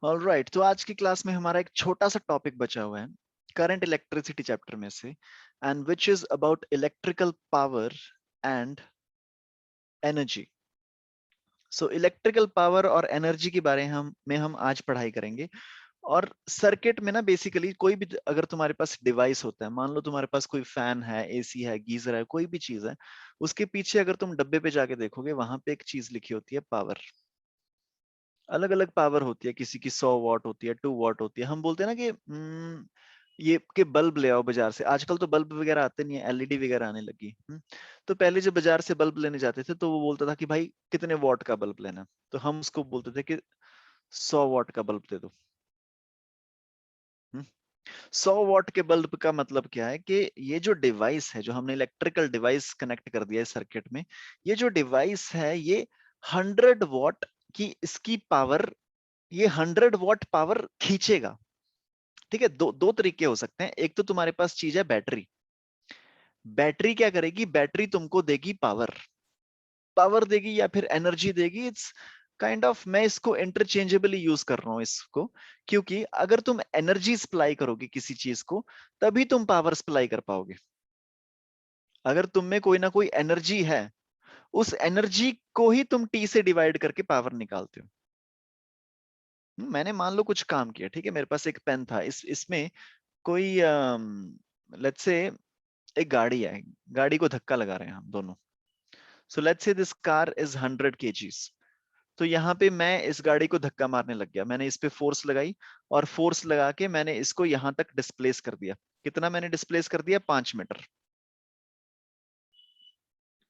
Alright, तो आज की क्लास में हमारा एक छोटा सा टॉपिक बचा हुआ है करंट इलेक्ट्रिसिटी चैप्टर में से, and which is about electrical power and energy. So electrical power और एनर्जी के बारे हम आज पढ़ाई करेंगे। और सर्किट में ना बेसिकली कोई भी अगर तुम्हारे पास डिवाइस होता है, मान लो तुम्हारे पास कोई फैन है, एसी है, गीजर है, कोई भी चीज है, उसके पीछे अगर तुम डब्बे पे जाके देखोगे वहां पे एक चीज लिखी होती है पावर। अलग अलग पावर होती है, किसी की 100 वॉट होती है, 2 वॉट होती है। हम बोलते हैं ना कि ये के बल्ब ले आओ बाजार से। आजकल तो बल्ब वगैरह आते नहीं है, एलईडी वगैरह आने लगी। तो पहले जब बाजार से बल्ब लेने जाते थे तो वो बोलता था कि भाई कितने वॉट का बल्ब लेना, तो हम उसको बोलते थे कि 100 वॉट का बल्ब दे दो। 100 वॉट के बल्ब का मतलब क्या है कि ये जो डिवाइस है, जो हमने इलेक्ट्रिकल डिवाइस कनेक्ट कर दिया है सर्किट में, ये जो डिवाइस है ये 100 वॉट की इसकी पावर, ये 100 वॉट पावर खींचेगा। ठीक है, दो दो तरीके हो सकते हैं। एक तो तुम्हारे पास चीज है बैटरी। बैटरी क्या करेगी? बैटरी तुमको देगी पावर, पावर देगी या फिर एनर्जी देगी। इट्स काइंड ऑफ, मैं इसको इंटरचेंजेबली यूज कर रहा हूं इसको, क्योंकि अगर तुम एनर्जी सप्लाई करोगे किसी चीज को तभी तुम पावर सप्लाई कर पाओगे। अगर तुम में कोई ना कोई एनर्जी है, उस एनर्जी को ही तुम टी से डिवाइड करके पावर निकालते हो। मैंने मान लो कुछ काम किया, ठीक है, मेरे पास एक पेन था, इसमें कोई लेट्स से एक गाड़ी है, गाड़ी को धक्का लगा रहे हैं हम दोनों। So let's say this car is 100 kgs। तो यहाँ पे मैं इस गाड़ी को धक्का मारने लग गया, मैंने इस पे फोर्स लगाई, और फोर्स लगा के मैंने इसको यहां तक डिस्प्लेस कर दिया। कितना मैंने डिस्प्लेस कर दिया? 5 मीटर।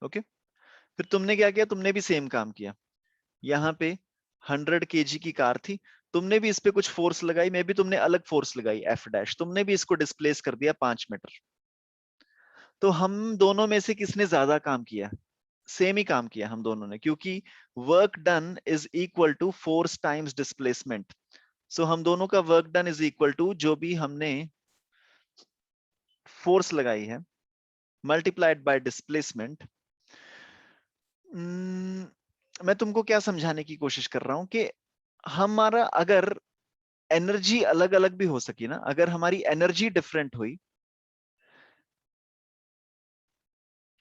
ओके, फिर तुमने क्या किया? तुमने भी सेम काम किया। यहाँ पे 100 kg की कार थी, तुमने भी इस पे कुछ फोर्स लगाई, मे भी तुमने अलग फोर्स लगाई एफ डैश, तुमने भी इसको डिस्प्लेस कर दिया 5 मीटर। तो हम दोनों में से किसने ज्यादा काम किया? सेम ही काम किया हम दोनों ने, क्योंकि work done is equal to force times displacement. So हम दोनों का work done is equal to जो भी हमने फोर्स लगाई है मल्टीप्लाइड बाय डिस्प्लेसमेंट। मैं तुमको क्या समझाने की कोशिश कर रहा हूं कि हमारा अगर एनर्जी अलग अलग भी हो सकी ना, अगर हमारी एनर्जी डिफरेंट हुई।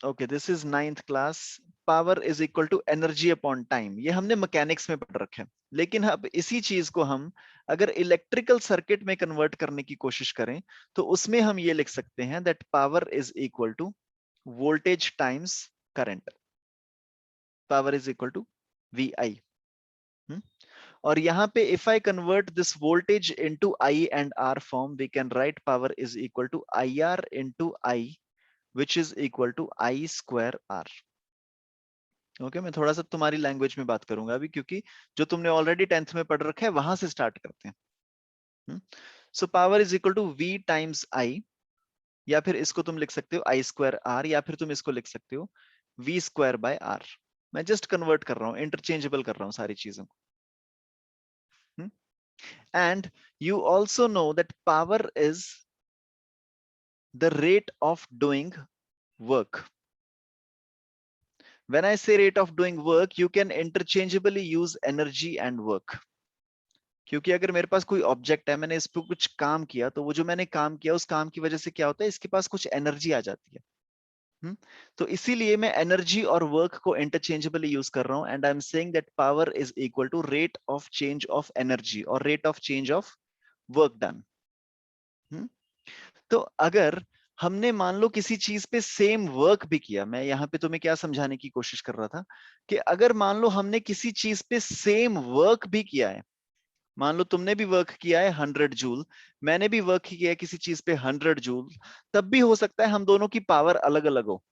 Okay, this is 9th class. Power is equal to energy upon time, ये हमने मैकेनिक्स में पढ़ रखे हैं। लेकिन अब इसी चीज को हम अगर इलेक्ट्रिकल सर्किट में कन्वर्ट करने की कोशिश करें तो उसमें हम ये लिख सकते हैं that power is equal to voltage times current. Power is equal to V I. और यहाँ पे if I convert this voltage into I and R form, we can write power is equal to I R into I, which is equal to I square R. Okay, मैं थोड़ा सा तुम्हारी language में बात करूंगा अभी, क्योंकि जो तुमने ऑलरेडी 10th में पढ़ रखा है वहां से स्टार्ट करते हैं। So power is equal to V times I, या फिर इसको तुम लिख सकते हो आई स्क्वायर आर, या फिर तुम इसको लिख सकते हो वी स्क्वायर बाय आर। मैं जस्ट कन्वर्ट कर रहा हूँ, इंटरचेंजेबल कर रहा हूँ सारी चीजों को। And you also know that power is the rate of doing work. When I say rate of doing work, you can interchangeably use energy and work. क्योंकि अगर मेरे पास कोई ऑब्जेक्ट है, मैंने इस पर कुछ काम किया, तो वो जो मैंने काम किया उस काम की वजह से क्या होता है, इसके पास कुछ एनर्जी आ जाती है। तो इसीलिए मैं एनर्जी और वर्क को इंटरचेंजेबली यूज कर रहा हूं, and I am saying that power is equal to rate of change of energy और rate of change of work done. तो अगर हमने मान लो किसी चीज पे सेम वर्क भी किया, मैं यहाँ पे तुम्हें क्या समझाने की कोशिश कर रहा था कि अगर मान लो हमने किसी चीज पे सेम वर्क भी किया है, मान लो तुमने भी वर्क किया है 100 जूल, मैंने भी वर्क किया है किसी चीज पे 100 जूल, तब भी हो सकता है हम दोनों की पावर अलग अलग हो।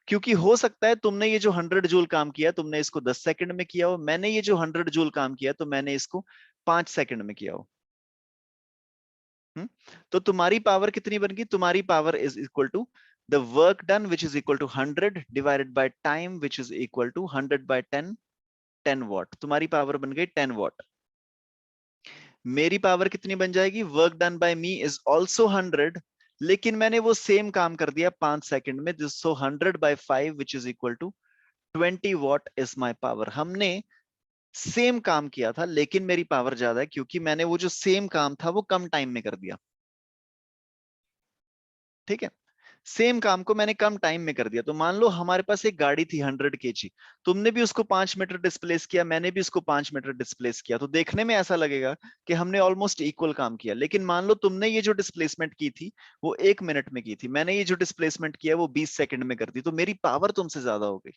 क्योंकि हो सकता है तुमने ये जो 100 जूल काम किया तुमने इसको 10 सेकंड में किया हो, मैंने ये जो 100 जूल काम किया तो मैंने इसको 5 सेकंड में किया हो। तो तुम्हारी पावर कितनी बन गई? तुम्हारी power is equal to the work done which is equal to 100 divided by time which is equal to 100 by 10, 10 watt. तुम्हारी पावर बन गई 10 वॉट। मेरी पावर कितनी बन जाएगी? Work done by me is also 100, लेकिन मैंने वो सेम काम कर दिया 5 सेकंड में। So 100 by 5 which is equal to 20 watt is my power. हमने सेम काम किया था लेकिन मेरी पावर ज्यादा है क्योंकि मैंने वो जो सेम काम था वो कम टाइम में कर दिया। ठीक है, सेम काम को मैंने कम टाइम में कर दिया। तो मान लो हमारे पास एक गाड़ी थी 100 kg, तुमने भी उसको 5 मीटर डिस्प्लेस किया, मैंने भी उसको 5 मीटर डिस्प्लेस किया, तो देखने में ऐसा लगेगा कि हमने ऑलमोस्ट इक्वल काम किया। लेकिन मान लो तुमने ये जो डिस्प्लेसमेंट की थी वो 1 मिनट में की थी, मैंने ये जो डिस्प्लेसमेंट किया वो 20 सेकंड में कर दी, तो मेरी पावर तुमसे ज्यादा हो गई।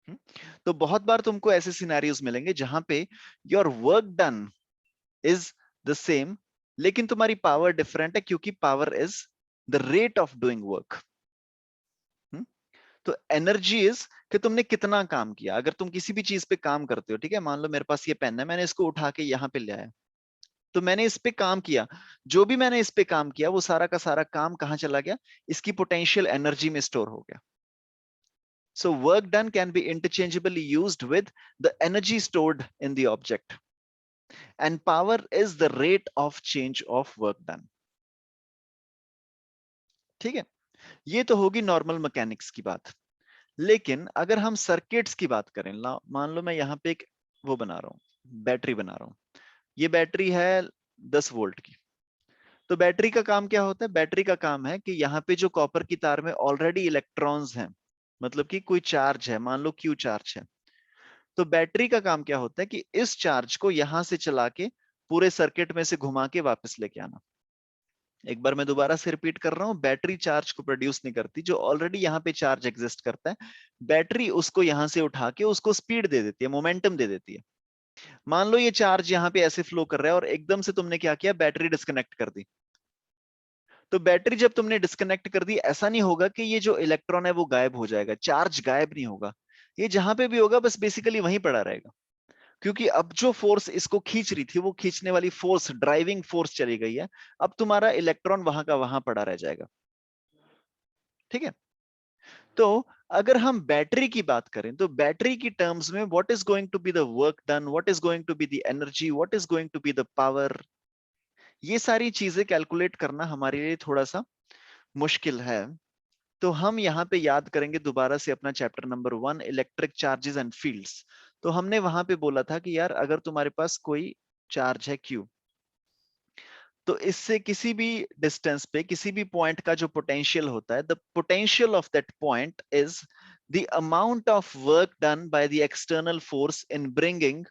हम्म? तो बहुत बार तुमको ऐसे सिनेरियोज मिलेंगे जहां पे your work done is the same लेकिन तुम्हारी पावर डिफरेंट है, क्योंकि power is the rate of doing work. तो एनर्जी इज कि तुमने कितना काम किया। अगर तुम किसी भी चीज पे काम करते हो, ठीक है, मान लो मेरे पास ये पेन है, मैंने इसको उठा के यहाँ पे ले आया, तो मैंने इस पे काम किया। जो भी मैंने इस पे काम किया वो सारा का सारा काम कहाँ चला गया, इसकी पोटेंशियल एनर्जी में स्टोर हो गया। So work done can be interchangeably used with the energy stored in the object, and power is the rate of change of work done. ठीक है, ये तो होगी नॉर्मल मैकेनिक्स की बात। लेकिन अगर हम सर्किट्स की बात करें, मान लो मैं यहाँ पे एक वो बना रहा हूँ, बैटरी बना रहा हूँ। ये बैटरी है 10 वोल्ट की। तो बैटरी का काम क्या होता है, बैटरी का काम है कि यहाँ पे जो कॉपर की तार में ऑलरेडी इलेक्ट्रॉन्स हैं, मतलब कि कोई चार्ज है, मान लो क्यू चार्ज है, तो बैटरी का काम क्या होता है कि इस चार्ज को यहां से चला के पूरे सर्किट में से घुमा के वापस लेके आना। एक बार मैं दोबारा से रिपीट कर रहा हूं, बैटरी चार्ज को प्रोड्यूस नहीं करती, जो ऑलरेडी यहाँ पे चार्ज एग्जिस्ट करता है, बैटरी उसको यहां से उठा के उसको स्पीड दे देती है, मोमेंटम दे देती है। मान लो ये चार्ज यहाँ पे ऐसे फ्लो कर रहा है और एकदम से तुमने क्या किया, बैटरी डिस्कनेक्ट कर दी। तो बैटरी जब तुमने डिस्कनेक्ट कर दी, ऐसा नहीं होगा कि ये जो इलेक्ट्रॉन है वो गायब हो जाएगा, चार्ज गायब नहीं होगा, ये जहां पे भी होगा बस बेसिकली वहीं पड़ा रहेगा। क्योंकि अब जो फोर्स इसको खींच रही थी, वो खींचने वाली फोर्स, ड्राइविंग फोर्स चली गई है, अब तुम्हारा इलेक्ट्रॉन वहां का वहां पड़ा रह जाएगा। ठीक है, तो अगर हम बैटरी की बात करें तो बैटरी की टर्म्स में what is going to be the work done, what is going to be the energy, what is going to be the power, ये सारी चीजें कैलकुलेट करना हमारे लिए थोड़ा सा मुश्किल है। तो हम यहाँ पे याद करेंगे दोबारा से अपना chapter number 1, electric charges and fields. तो हमने वहां पे बोला था कि यार अगर तुम्हारे पास कोई चार्ज है Q, तो इससे किसी भी डिस्टेंस पे किसी भी पॉइंट का जो पोटेंशियल होता है, the potential of that point is the amount of work done by the external force in bringing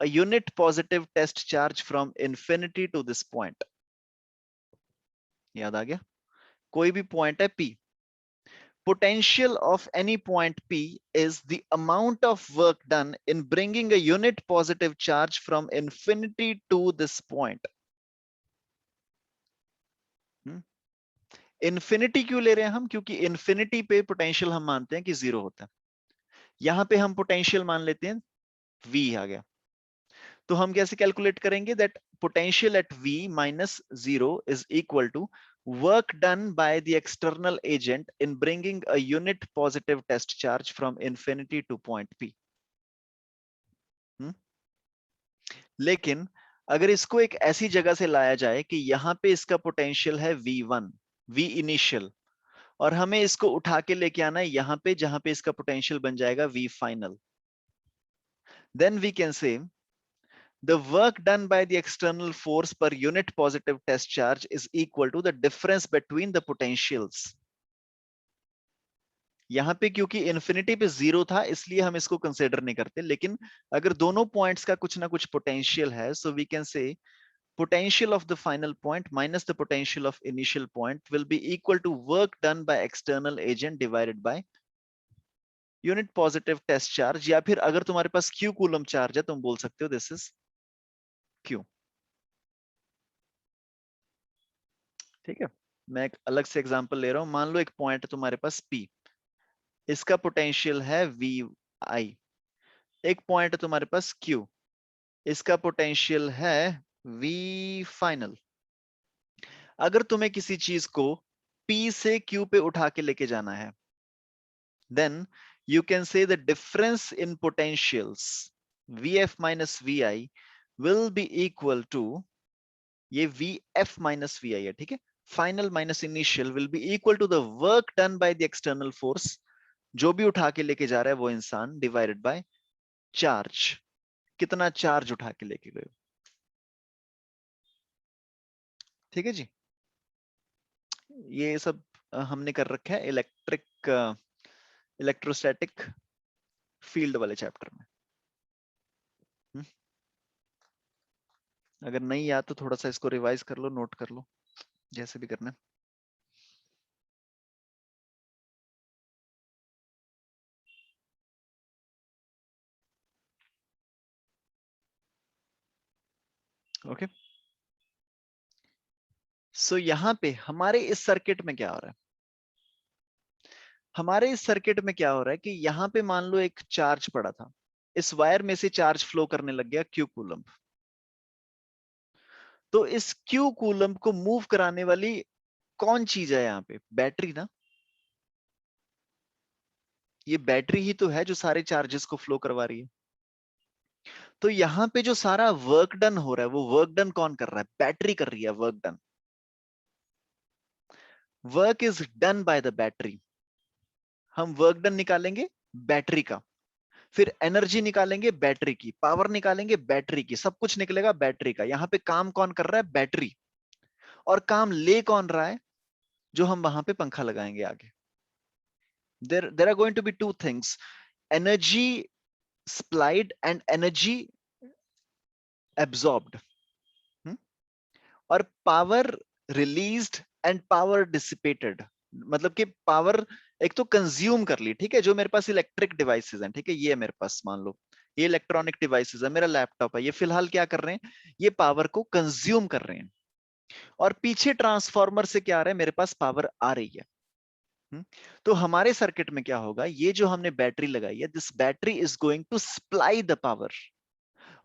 a unit positive test charge from infinity to this point। याद आ गया, कोई भी पॉइंट है P, potential of any point P is the amount of work done in bringing a unit positive charge from infinity to this point। Infinity क्यों ले रहे हैं हम, क्योंकि इन्फिनिटी पे पोटेंशियल हम मानते हैं कि 0 होता है। यहां पे हम पोटेंशियल मान लेते हैं V आ गया। तो हम कैसे कैलकुलेट करेंगे, that potential at V minus 0 is equal to work done by the external agent in bringing a unit positive test charge from infinity to point P। लेकिन अगर इसको एक ऐसी जगह से लाया जाए कि यहां पे इसका पोटेंशियल है V1, V इनिशियल, और हमें इसको उठा के लेके आना है यहाँ पे जहां पे इसका पोटेंशियल बन जाएगा V final, then we can say the work done by the external force per unit positive test charge is equal to the difference between the potentials। यहाँ पे क्योंकि इन्फिनिटी पे 0 था इसलिए हम इसको कंसिडर नहीं करते, लेकिन अगर दोनों पॉइंट्स का कुछ ना कुछ पोटेंशियल है, so we can say potential of the final point minus the potential of initial point will be equal to work done by external agent divided by unit positive test charge, या फिर अगर तुम्हारे पास Q coulomb charge है तुम बोल सकते हो this is Q। ठीक है, मैं एक अलग से एग्जांपल ले रहा हूं, मान लो एक पॉइंट है तुम्हारे पास P, इसका पोटेंशियल है VI। एक पॉइंट है तुम्हारे पास Q, इसका पोटेंशियल है V फाइनल। अगर तुम्हें किसी चीज को P से Q पे उठा के लेके जाना है, then you can say the difference in potentials Vf minus Vi will be equal to, ये Vf minus Vi है, ठीक है, final minus initial will be equal to the work done by the external force, जो भी उठा के लेके जा रहा है वो इंसान, divided by चार्ज, कितना चार्ज उठा के लेके गए हो। ठीक है जी, ये सब हमने कर रखा है इलेक्ट्रोस्टैटिक फील्ड वाले चैप्टर में। हम्म, अगर नहीं याद तो थोड़ा सा इसको रिवाइज कर लो, नोट कर लो, जैसे भी करना है। ओके, सो यहाँ पे हमारे इस सर्किट में क्या हो रहा है, हमारे इस सर्किट में क्या हो रहा है कि यहाँ पे मान लो एक चार्ज पड़ा था, इस वायर में से चार्ज फ्लो करने लग गया क्यू कूलम। तो इस क्यू कूलम को मूव कराने वाली कौन चीज है यहाँ पे, बैटरी ना। ये बैटरी ही तो है जो सारे चार्जेस को फ्लो करवा रही है। तो यहाँ पे जो सारा वर्क डन हो रहा है, वो वर्क डन कौन कर रहा है, बैटरी कर रही है work done. Work is done by the battery. हम वर्क डन निकालेंगे बैटरी का, फिर एनर्जी निकालेंगे बैटरी की, पावर निकालेंगे बैटरी की, सब कुछ निकलेगा बैटरी का। यहाँ पे काम कौन कर रहा है, बैटरी। और काम ले कौन रहा है, जो हम वहां पे पंखा लगाएंगे आगे। There are going to be two things, energy supplied and energy absorbed, और power released and power dissipated. मतलब कि पावर एक तो कंज्यूम कर ली, ठीक है, जो मेरे पास इलेक्ट्रिक डिवाइसेस हैं, ठीक है, ये मेरे पास मान लो ये इलेक्ट्रॉनिक डिवाइसेस है, मेरा लैपटॉप है, ये फिलहाल क्या कर रहे हैं, ये पावर को कंज्यूम कर रहे हैं। और पीछे ट्रांसफार्मर से क्या आ रहा है, मेरे पास पावर आ रही है। हम्म? तो हमारे सर्किट में क्या होगा, ये जो हमने बैटरी लगाई है, this battery is going to supply the power.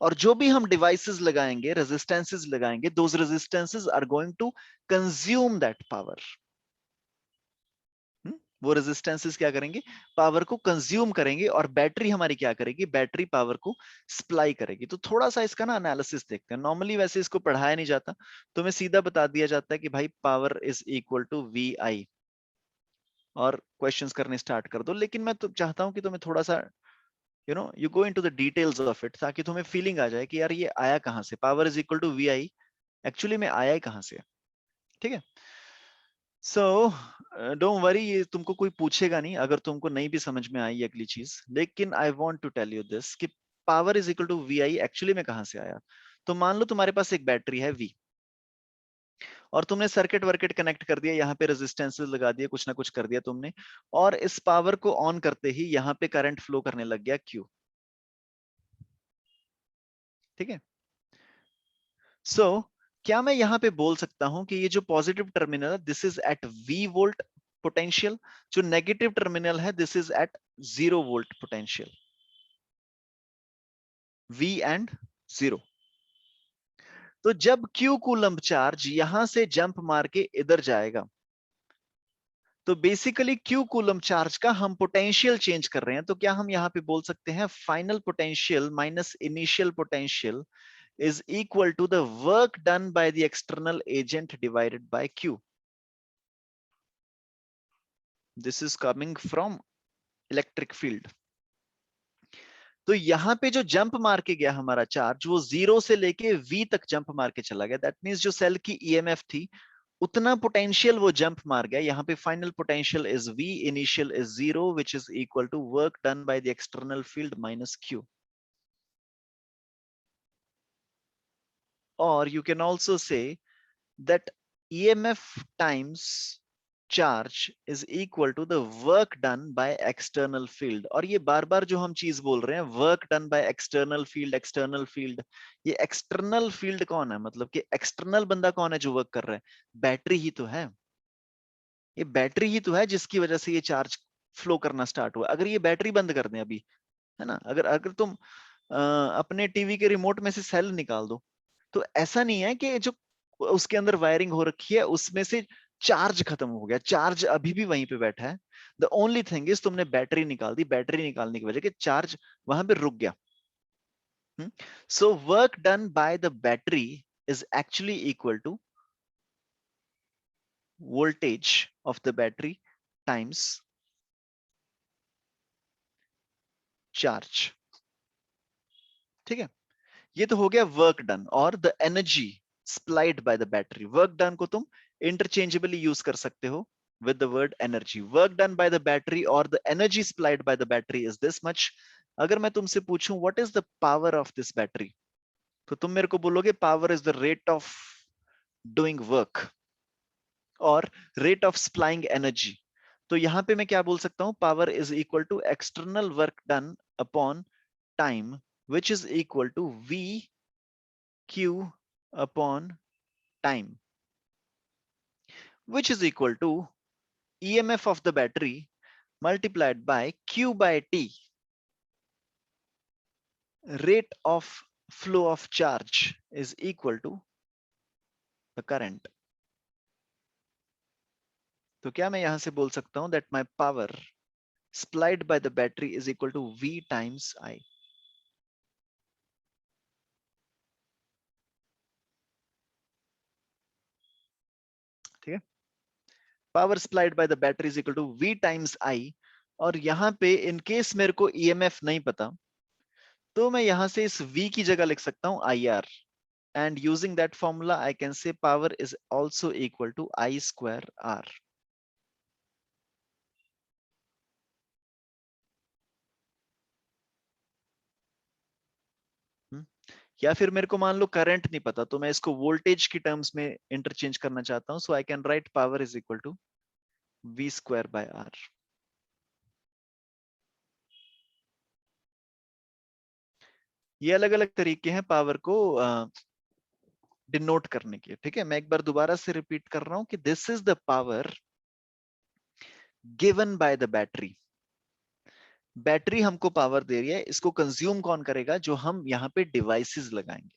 और जो भी हम डिवाइसेस लगाएंगे, रेजिस्टेंसेस लगाएंगे, those resistances are going to consume that power. वो रेजिस्टेंसेस क्या करेंगे, पावर को कंज्यूम करेंगे, और बैटरी हमारी क्या करेगी, बैटरी पावर को सप्लाई करेगी। तो थोड़ा सा इसका ना एनालिसिस देखते हैं। नॉर्मली वैसे इसको पढ़ाया नहीं जाता, तो मैं सीधा बता दिया जाता है कि भाई power is equal to V I, और क्वेश्चंस करने स्टार्ट कर दो। लेकिन मैं तो चाहता हूं कि तुम्हें थोड़ा सा you go into the details of it, ताकि तुम्हें फीलिंग आ जाए कि यार ये आया कहां से, power is equal to V I actually में आया ही कहां से। ठीक है, सो डोंट वरी, ये तुमको कोई पूछेगा नहीं अगर तुमको नहीं भी समझ में आई अगली चीज। लेकिन I want to tell you this कि power is equal to V I actually में कहां से आया। तो मान लो तुम्हारे पास एक बैटरी है वी, और तुमने सर्किट वर्किट कनेक्ट कर दिया, यहाँ पे रेजिस्टेंसेस लगा दिया, कुछ ना कुछ कर दिया तुमने, और इस पावर को ऑन करते ही यहाँ पे करंट फ्लो करने लग गया क्यू। ठीक है, सो क्या मैं यहाँ पे बोल सकता हूं कि ये जो पॉजिटिव टर्मिनल है, this is at V volt potential, जो नेगेटिव टर्मिनल है, this is at 0 volt potential, V and 0। तो जब क्यू कूलम्ब चार्ज यहां से जंप मार के इधर जाएगा, तो बेसिकली क्यू कूलम्ब चार्ज का हम पोटेंशियल चेंज कर रहे हैं। तो क्या हम यहाँ पे बोल सकते हैं, final potential minus initial potential is equal to the work done by the external agent divided by Q. This is coming from electric field. तो यहां पे जो जंप मार के गया हमारा चार्ज, वो 0 से लेके V तक जंप मार के चला गया। दैट मींस जो सेल की ईएमएफ थी, उतना पोटेंशियल वो जंप मार गया। यहाँ पे final potential is V, initial is 0, which is equal to work done by the external field minus Q. Or you can also say that EMF times charge is equal to the work done by external field। और ये बार बार जो हम चीज बोल रहे हैं, work done by external field, external field, ये external field कौन है, मतलब कि external बंदा कौन है जो वर्क कर रहा है, बैटरी ही तो है। ये बैटरी ही तो है जिसकी वजह से ये चार्ज फ्लो करना स्टार्ट हुआ। अगर ये बैटरी बंद कर दें अभी, है ना, अगर अगर तुम अपने टीवी के रिमोट में से सेल निकाल दो, तो ऐसा नहीं है कि जो उसके अंदर वायरिंग हो रखी है उसमें से चार्ज खत्म हो गया, चार्ज अभी भी वहीं पे बैठा है। द ओनली थिंग इज तुमने बैटरी निकाल दी, बैटरी निकालने की वजह के चार्ज वहां पे रुक गया। So work done by the battery is actually equal to voltage of the battery times charge. ठीक है, ये तो हो गया वर्क डन और the energy supplied by the battery. Work done को तुम इंटरचेंजेबली यूज कर सकते हो with the word energy. Work done by the battery or the energy supplied by the battery is this much. अगर मैं तुमसे पूछूं what is the power of this battery, तो तुम मेरे को बोलोगे power is the rate of doing work or rate of supplying energy. तो यहां पे मैं क्या बोल सकता हूं, power is equal to external work done upon time which is equal to V Q upon time, which is equal to EMF of the battery multiplied by Q by T, rate of flow of charge is equal to the current. तो क्या मैं यहां से बोल सकता हूं that my power supplied by the battery is equal to V times I. ठीक है, power supplied by the battery is equal to V times I, और यहां पे इन केस मेरे को EMF नहीं पता तो मैं यहां से इस V की जगह लिख सकता हूं IR, and using that formula I can say power is also equal to I square R. या फिर मेरे को मान लो करंट नहीं पता तो मैं इसको वोल्टेज की टर्म्स में इंटरचेंज करना चाहता हूं, so I can write power is equal to V square by R. ये अलग अलग तरीके हैं पावर को डिनोट करने के। ठीक है, मैं एक बार दोबारा से रिपीट कर रहा हूं कि this is the power given by the battery. Battery हमको पावर दे रही है, इसको कंज्यूम कौन करेगा, जो हम यहाँ पे डिवाइसेस लगाएंगे।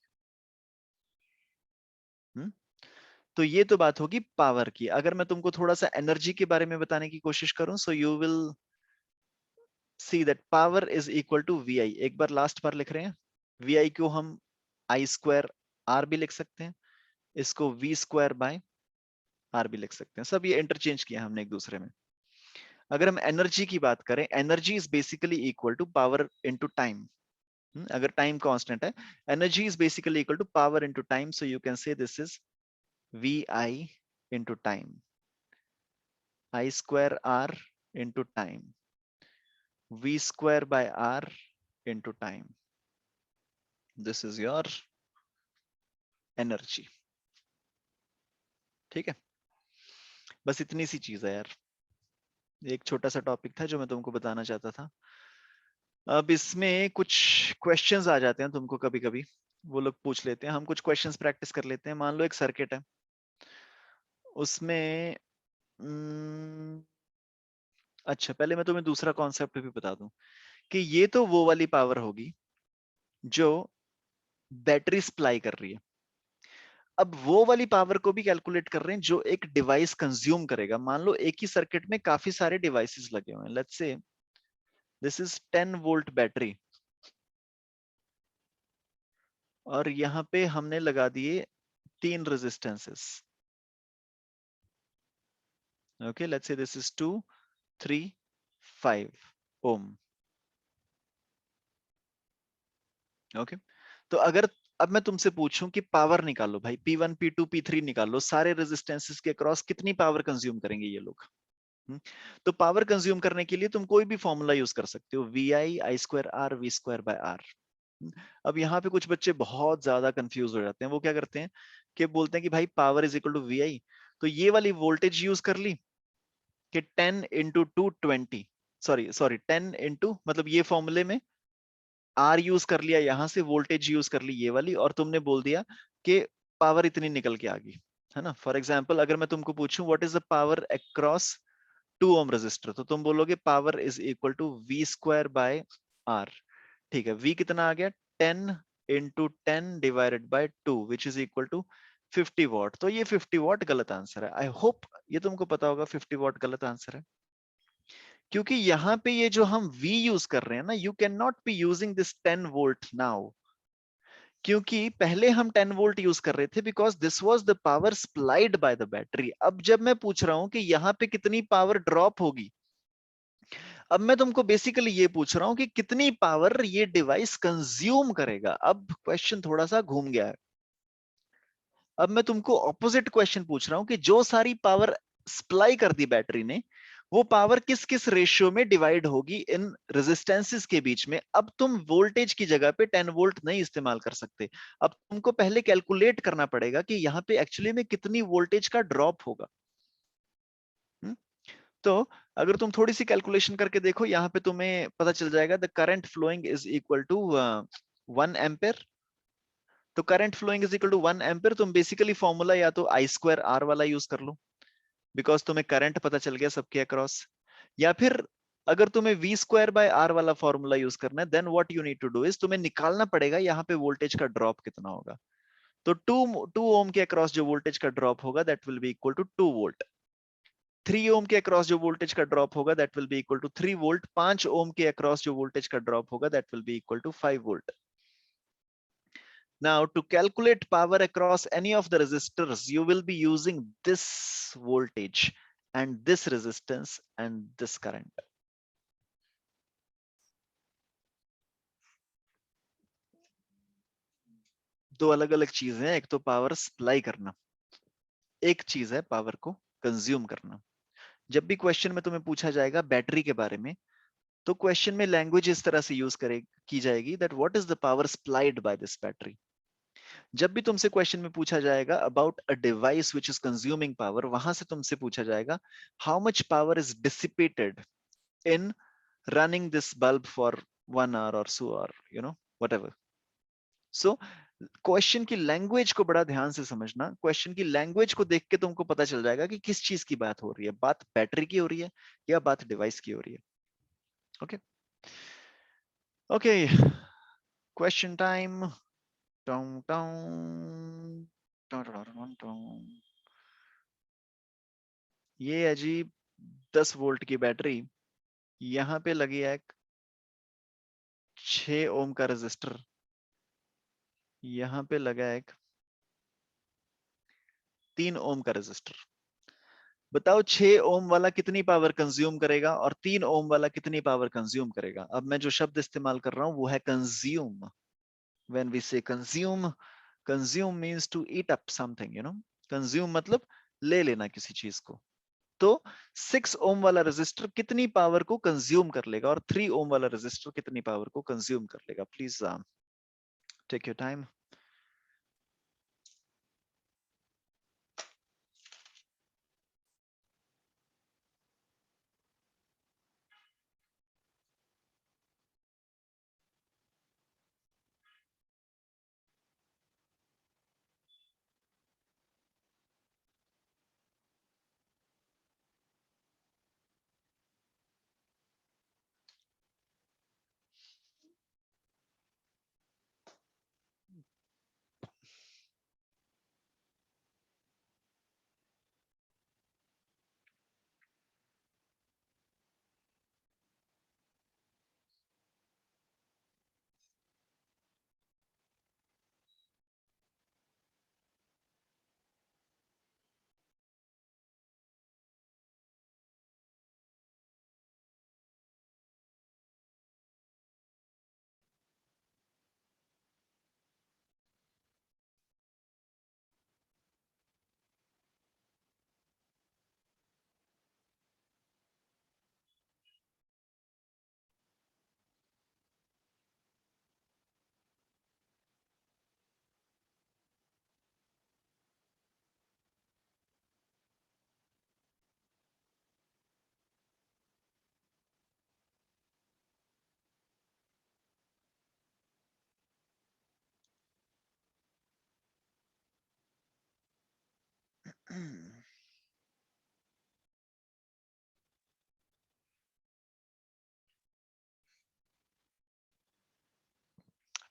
तो ये तो बात होगी पावर की। अगर मैं तुमको थोड़ा सा एनर्जी के बारे में बताने की कोशिश करूं, so you will see that power is equal to VI। एक बार लास्ट बार लिख रहे हैं, VI को हम I स्क्वायर R भी लिख सकते हैं, इसको V स्क्वायर बाय R भी लिख सकते हैं। सब ये इंटरचेंज किया हमने एक दूसरे में। अगर हम एनर्जी की बात करें, energy is basically equal to power into time. अगर टाइम कांस्टेंट है, energy is basically equal to power into time, so you can say this is VI into time, I square R into time, V square by R into time. This is your energy. ठीक है, बस इतनी सी चीज है यार, एक छोटा सा टॉपिक था जो मैं तुमको बताना चाहता था। अब इसमें कुछ क्वेश्चंस आ जाते हैं तुमको कभी कभी, वो लोग पूछ लेते हैं, हम कुछ क्वेश्चंस प्रैक्टिस कर लेते हैं। मान लो एक सर्किट है, उसमें अच्छा पहले मैं तुम्हें दूसरा कॉन्सेप्ट भी बता दूं कि ये तो वो वाली पावर होगी जो बैटरी सप्लाई कर रही है। अब वो वाली पावर को भी कैलकुलेट कर रहे हैं जो एक डिवाइस कंज्यूम करेगा। मान लो एक ही सर्किट में काफी सारे डिवाइसेस लगे हुए हैं, let's say this is 10 volt battery, और यहाँ पे हमने लगा दिए 3 resistances. Okay, let's say this is 2 3 5 ohm. Okay, तो अगर अब मैं तुमसे पूछूं कि पावर निकालो भाई, P1 P2 P3 निकालो, सारे रेजिस्टेंसेस के अक्रॉस कितनी पावर कंज्यूम करेंगे ये लोग। तो पावर कंज्यूम करने के लिए तुम कोई भी फॉर्मूला यूज कर सकते हो, VI I square R V square by R। अब यहाँ पे कुछ बच्चे बहुत ज्यादा कंफ्यूज हो जाते हैं, वो क्या करते हैं कि बोलते हैं कि भाई power is equal to VI, तो ये वाली वोल्टेज यूज कर ली कि 10 इंटू 220, सॉरी 10 इंटू, मतलब ये फॉर्मूले में R यूज कर लिया, यहां से वोल्टेज यूज कर ली ये वाली, और तुमने बोल दिया कि पावर इतनी निकल के आ गई, है ना। फॉर एग्जाम्पल अगर मैं तुमको पूछूं what is the power across 2 ohm register, तो तुम बोलोगे power is equal to V square by R। ठीक है, V कितना आ गया, 10 into 10 divided by 2 which is equal to 50 watt. तो ये 50 वॉट गलत आंसर है। आई होप ये तुमको पता होगा 50 वॉट गलत आंसर है, क्योंकि यहाँ पे ये जो हम V यूज कर रहे हैं ना, you can not be using this 10 volt now, क्योंकि पहले हम 10 वोल्ट यूज कर रहे थे because this was the power supplied by the battery. अब जब मैं पूछ रहा हूं कि यहाँ पे कितनी पावर ड्रॉप होगी, अब मैं तुमको बेसिकली ये पूछ रहा हूं कि कितनी पावर ये डिवाइस कंज्यूम करेगा। अब क्वेश्चन थोड़ा सा घूम गया है। अब मैं तुमको ऑपोजिट क्वेश्चन पूछ रहा हूं कि जो सारी पावर सप्लाई कर दी बैटरी ने, वो पावर किस किस रेशियो में डिवाइड होगी इन रेजिस्टेंसेस के बीच में। अब तुम वोल्टेज की जगह पे 10 वोल्ट नहीं इस्तेमाल कर सकते। अब तुमको पहले कैलकुलेट करना पड़ेगा कि यहाँ पे एक्चुअली में कितनी वोल्टेज का ड्रॉप होगा। तो अगर तुम थोड़ी सी कैलकुलेशन करके देखो, यहाँ पे तुम्हें पता चल जाएगा the current flowing is equal to 1 ampere. तो current flowing is equal to 1 ampere. तुम बेसिकली फॉर्मूला या तो आई स्क्वायर आर वाला यूज कर लो, बिकॉज तुम्हें करंट पता चल गया सबके अक्रॉस। या फिर अगर तुम्हें वी स्क्वायर बाय आर वाला फॉर्मूला यूज करना है, then what you need to do is तुम्हें निकालना पड़ेगा यहाँ पे वोल्टेज का ड्रॉप कितना होगा। तो टू ओम के अक्रॉस जो वोल्टेज का ड्रॉप होगा that will be equal to 2 volt. 3 ohm के अक्रॉस जो वोल्टेज का ड्रॉप होगा that will be equal to 3 volt. 5 ohm के अक्रॉस जो वोल्टेज का ड्रॉप होगा that will be equal to 5 volt. Now, to calculate power across any of the resistors, you will be using this voltage and this resistance and this current. दो अलग अलग चीजें हैं, एक तो पावर सप्लाई करना, एक चीज है पावर को कंज्यूम करना। जब भी क्वेश्चन में तुम्हें पूछा जाएगा बैटरी के बारे में, तो क्वेश्चन में लैंग्वेज इस तरह से यूज करे की जाएगी that what is the power supplied by this battery. जब भी तुमसे क्वेश्चन में पूछा जाएगा about a device which is consuming power, वहां से तुमसे पूछा जाएगा how much power is dissipated in running this bulb for 1 hour or so, or whatever. So question की लैंग्वेज को बड़ा ध्यान से समझना। क्वेश्चन की लैंग्वेज को देख के तुमको पता चल जाएगा कि किस चीज की बात हो रही है, बात बैटरी की हो रही है या बात डिवाइस की हो रही है। Okay okay, question time. टों टों टों टों टों टों। ये है जी 10 वोल्ट की बैटरी, यहाँ पे लगी है एक 6 ओम का रेजिस्टर, यहाँ पे लगा है एक 3 ओम का रेजिस्टर। बताओ 6 ओम वाला कितनी पावर कंज्यूम करेगा और 3 ओम वाला कितनी पावर कंज्यूम करेगा। अब मैं जो शब्द इस्तेमाल कर रहा हूं वो है consume. When we say consume, consume means to eat up something, consume मतलब ले लेना किसी चीज को। तो 6 ओम वाला रेजिस्टर कितनी पावर को कंज्यूम कर लेगा और 3 ओम वाला रेजिस्टर कितनी पावर को कंज्यूम कर लेगा। Please take your time.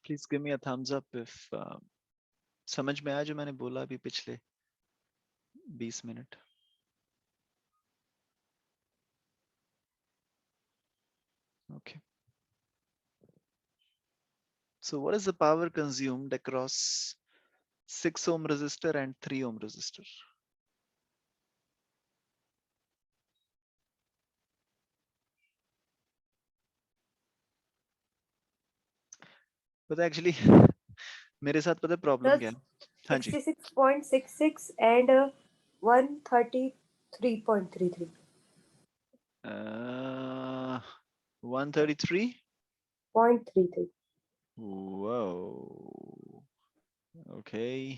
Please give me a thumbs up if समझ में आया जो मैंने बोला अभी पिछले 20 minute. Okay, so what is the power consumed across 6 ohm resistor and 3 ohm resistor? पता है एक्चुअली मेरे साथ पता है प्रॉब्लम Sir, क्या है? हाँ जी 66.66 and 133.33. 133। 0.33. ओके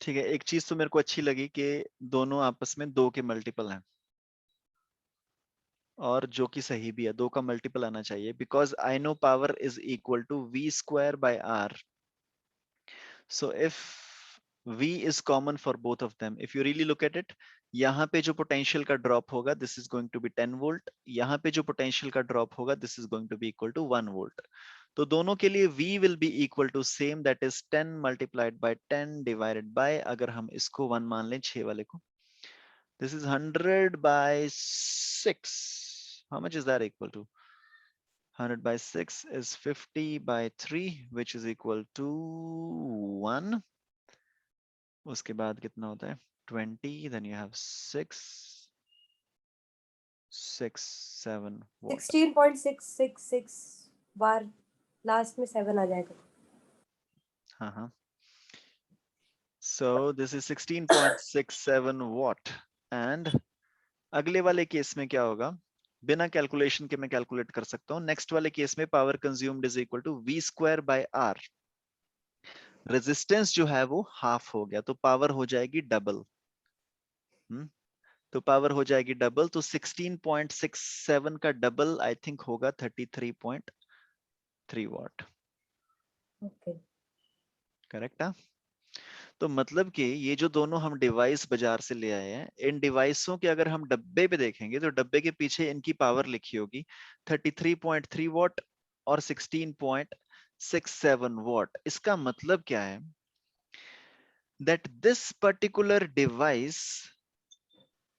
ठीक है, एक चीज तो मेरे को अच्छी लगी कि दोनों आपस में 2 के मल्टीपल हैं, और जो कि सही भी है, 2 का मल्टीपल आना चाहिए, because I know power is equal to V square by R. So if V is common for both of them, if you really look at it, यहाँ पे जो potential का drop होगा, this is going to be 10 volt. यहाँ पे जो potential का drop होगा, this is going to be equal to 1 volt. तो दोनों के लिए V will be equal to same, that is 10 multiplied by 10 divided by, अगर हम इसको 1 मान लें 6 वाले को, this is 100 by 6. How much is that equal to? 100 by 6 is 50 by 3, which is equal to 1. उसके बाद कितना होता है 20, then you have 6 7 watt. 16.666 bar last में 7 आ जाएगा. हाँ so this is 16.67 watt. and अगले वाले केस में क्या होगा, बिना कैलकुलेशन के मैं कैलकुलेट कर सकता हूँ. नेक्स्ट वाले केस में power consumed is equal to V square by R. Resistance जो है वो हाफ हो गया, तो पावर हो जाएगी डबल. तो पावर हो जाएगी डबल, तो 16.67 का डबल आई थिंक होगा 33.3 वाट. ओके. करेक्ट है? तो मतलब कि ये जो दोनों हम डिवाइस बाजार से ले आए हैं, इन डिवाइसों के अगर हम डब्बे पे देखेंगे तो डब्बे के पीछे इनकी पावर लिखी होगी 33.3 वाट और 16.67 वाट. इसका मतलब क्या है, that this particular device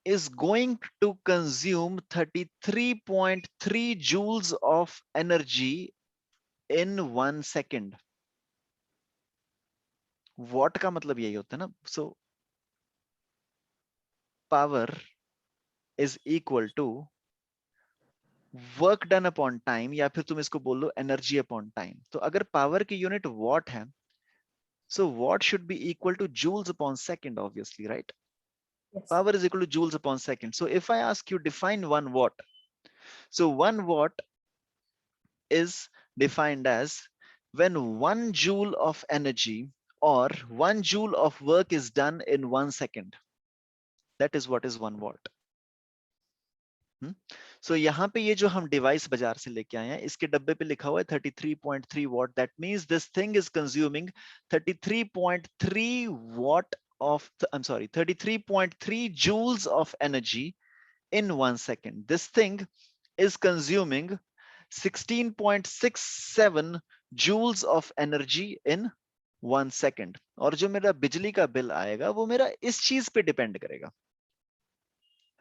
is going to consume 33.3 joules of energy in 1 second. Watt का मतलब यही होता है ना. So power is equal to work done upon time, या फिर तुम इसको बोल लो एनर्जी अपॉन टाइम. तो अगर पावर की यूनिट वॉट है, so watt should be equal to joules upon second, obviously, right? Yes. Power is equal to joules upon second. So if I ask you define 1 watt, so 1 watt is defined as when 1 joule of energy or 1 joule of work is done in 1 second. That is what is 1 watt. So यहाँ पे ये जो हम device बाजार से लेके आए हैं, इसके डब्बे पे लिखा हुआ है 33.3 watt. That means this thing is consuming 33.3 watt of, I'm sorry, 33.3 joules of energy in 1 second. This thing is consuming 16.67 joules of energy in 1 second. और जो मेरा बिजली का बिल आएगा वो मेरा इस चीज पे डिपेंड करेगा,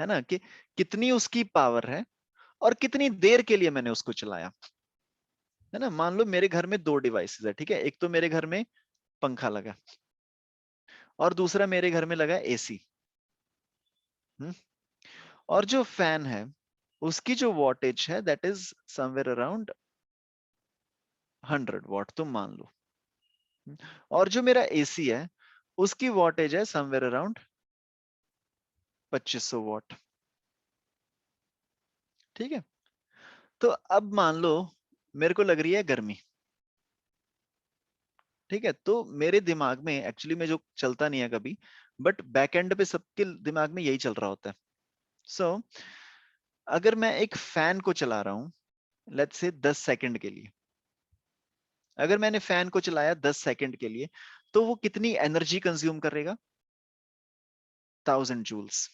है ना, कि कितनी उसकी पावर है और कितनी देर के लिए मैंने उसको चलाया, है ना. मान लो मेरे घर में 2 डिवाइसेस है, ठीक है. एक तो मेरे घर में पंखा लगा और दूसरा मेरे घर में लगा एसी. और जो फैन है उसकी जो वॉटेज है that is somewhere around 100 what तुम मान लो. और जो मेरा एसी है उसकी वॉटेज है समवेयर अराउंड 2500 वॉट. ठीक है. तो अब मान लो मेरे को लग रही है गर्मी. ठीक है. तो मेरे दिमाग में एक्चुअली में जो चलता नहीं है कभी, बट बैक एंड पे सबके दिमाग में यही चल रहा होता है. सो अगर मैं एक फैन को चला रहा हूं लेट्स से 10 सेकंड के लिए, अगर मैंने फैन को चलाया 10 सेकंड के लिए, तो वो कितनी एनर्जी कंज्यूम करेगा? 1000 जूल्स.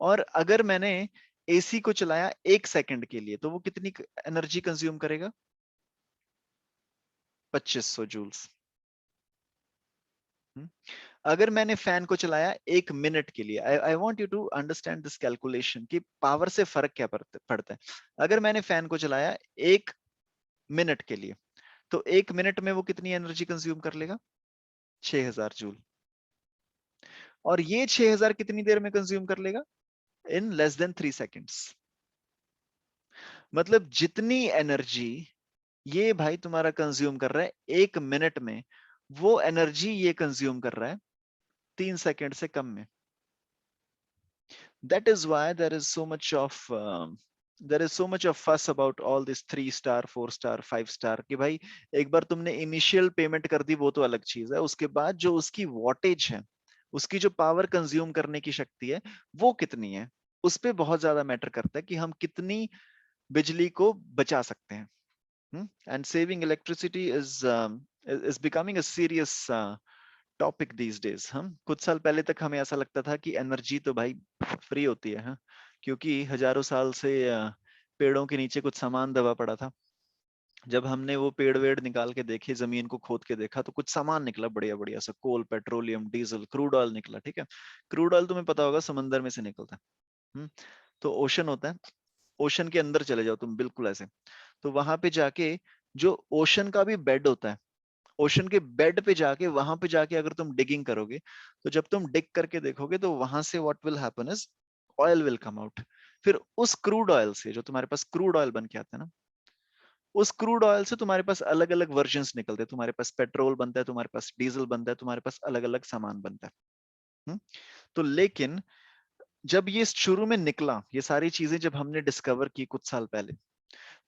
और अगर मैंने एसी को चलाया 1 सेकंड के लिए, तो वो कितनी एनर्जी कंज्यूम करेगा? 2500 जूल्स. अगर मैंने फैन को चलाया 1 मिनट के लिए, I want you to understand this calculation कि पावर से फर्क क्या पड़ता है. अगर मैंने फैन को चलाया 1 मिनट के लिए, तो 1 मिनट में वो कितनी एनर्जी कंज्यूम कर लेगा? 6000 जूल. और ये 6000 कितनी देर में कंज्यूम कर लेगा? In less than 3 seconds. मतलब जितनी एनर्जी ये भाई तुम्हारा कंज्यूम कर रहा है 1 मिनट में, वो एनर्जी ये कंज्यूम कर रहा है 3 सेकंड से कम में. That is why there is so much of fuss about all this 3 star 4 star 5 star कि भाई एक बार तुमने इनिशियल पेमेंट कर दी वो तो अलग चीज है, उसके बाद जो उसकी वॉटेज है, उसकी जो पावर कंज्यूम करने की शक्ति है वो कितनी है, उस पे बहुत ज्यादा मैटर करता है कि हम कितनी बिजली को बचा सकते हैं. And saving electricity is becoming a serious topic these days. हम कुछ साल पहले तक हमें ऐसा लगता था कि एनर्जी तो भाई फ्री होती है, हाँ, क्योंकि हजारों साल से पेड़ों के नीचे कुछ सामान दबा पड़ा था. जब हमने वो पेड़ वेड़ निकाल के देखे, जमीन को खोद के देखा, तो कुछ सामान निकला बढ़िया बढ़िया सा, कोल, पेट्रोलियम, डीजल, क्रूड ऑयल निकला. ठीक है, क्रूड ऑयल तुम्हें पता होगा समंदर में से निकलता है. तो ओशन होता है, ओशन के अंदर चले जाओ तुम बिल्कुल ऐसे, तो वहां पे जाके जो ओशन का भी बेड होता है, ओशन के बेड पे जाके, वहां पे जाके अगर तुम डिगिंग करोगे, तो जब तुम डिग करके देखोगे तो वहां से what will happen is oil will come out. फिर उस क्रूड ऑयल से, जो तुम्हारे पास क्रूड ऑयल बन के आता है ना, उस क्रूड ऑयल से तुम्हारे पास अलग अलग वर्जन्स निकलते हैं. तुम्हारे पास पेट्रोल बनता है, तुम्हारे पास डीजल बनता है, तुम्हारे पास अलग अलग सामान बनता है. हम्म? तो लेकिन जब ये शुरू में निकला, ये सारी चीजें जब हमने डिस्कवर की कुछ साल पहले,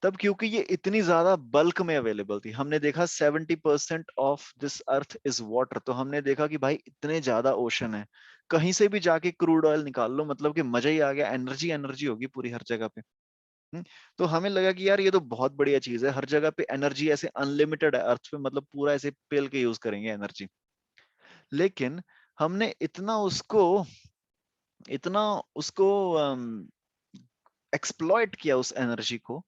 तब क्योंकि ये इतनी ज्यादा बल्क में अवेलेबल थी, हमने देखा 70% of this earth is water. तो हमने देखा कि भाई इतने ज्यादा ओशन है, कहीं से भी जाके क्रूड ऑयल निकाल लो, मतलब कि मजा ही आ गया, एनर्जी एनर्जी होगी पूरी हर जगह पे. हम्म, तो हमें लगा कि यार ये तो बहुत बढ़िया चीज है, हर जगह पे एनर्जी ऐसे अनलिमिटेड है अर्थ पे, मतलब पूरा ऐसे पेल के यूज करेंगे एनर्जी. लेकिन हमने इतना उसको एक्सप्लॉइट किया उस एनर्जी को,